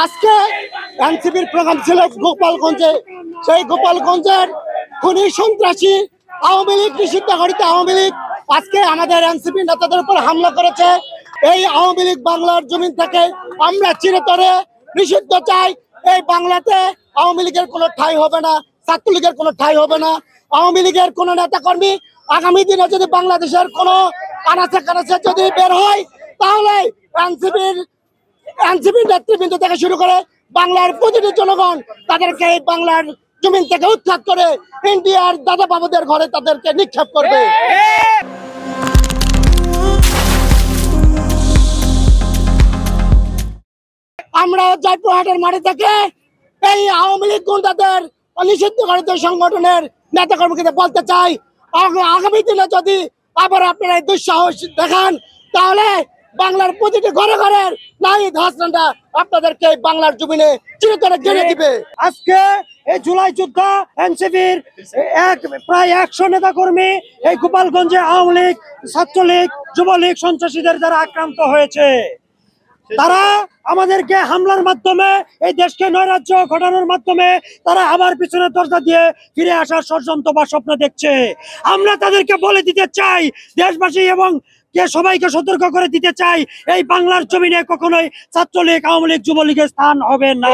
আজকে এনসিপির প্রোগ্রাম ছিল গোপালগঞ্জে। সেই গোপালগঞ্জের খুনি সন্ত্রাসী আওয়ামী লীগ নিষিদ্ধ ঘটিত আওয়ামী লীগ আজকে আমাদের এনসিপি নেতাদের উপর হামলা করেছে। এই আওয়ামী লীগ বাংলার জমিন থেকে আমরা চিরতরে নিষিদ্ধ চাই। এই বাংলাতে আওয়ামী লীগের কোনো ঠাঁই হবে না, ছাত্রলীগের কোনো ঠাঁই হবে না। আওয়ামী লীগের কোনো নেতা কর্মী আগামী দিনে যদি বাংলাদেশের কোনো আনাচে কানাচে যদি বের হয়, তাহলে এনসিপির নেতৃবৃন্দ থেকে শুরু করে বাংলার প্রতিটি জনগণ তাদেরকে এই বাংলার জমিন থেকে উৎখাত করে ইন্ডিয়ার দাদা বাবুদের ঘরে তাদেরকে নিক্ষেপ করবে। আমরা জয়পুরহাটের মাটি থেকে এই আওয়ামী লীগ গুন্ডাদের নিষিদ্ধ ঘটিত সংগঠনের নেতা কর্মীদের বলতে চাই, আগামী দিনে যদি আবার আপনারা এই দুঃসাহস দেখান, তাহলে বাংলার প্রতিটি ঘরে ঘরের নাহিদ হাসানরা আপনাদেরকে বাংলার জমিনে চিরতরে গেড়ে দিবে। আজকে এই জুলাই যোদ্ধা এনসিপির প্রায় 100 নেতা কর্মী এই গোপালগঞ্জে আওয়ামী লীগ, ছাত্রলীগ, যুবলীগ সন্ত্রাসীদের দ্বারা আক্রান্ত হয়েছে। তারা আমাদেরকে হামলার মাধ্যমে এই দেশকে নৈরাজ্য ঘটানোর মাধ্যমে তারা আবার পিছনে দরজা দিয়ে ফিরে আসার ষড়যন্ত্র বা স্বপ্ন দেখছে। আমরা তাদেরকে বলে দিতে চাই, দেশবাসী এবং সবাইকে সতর্ক করে দিতে চাই, এই বাংলার জমিনে কখনোই ছাত্রলীগ, আওয়ামী লীগ, যুবলীগের স্থান হবে না।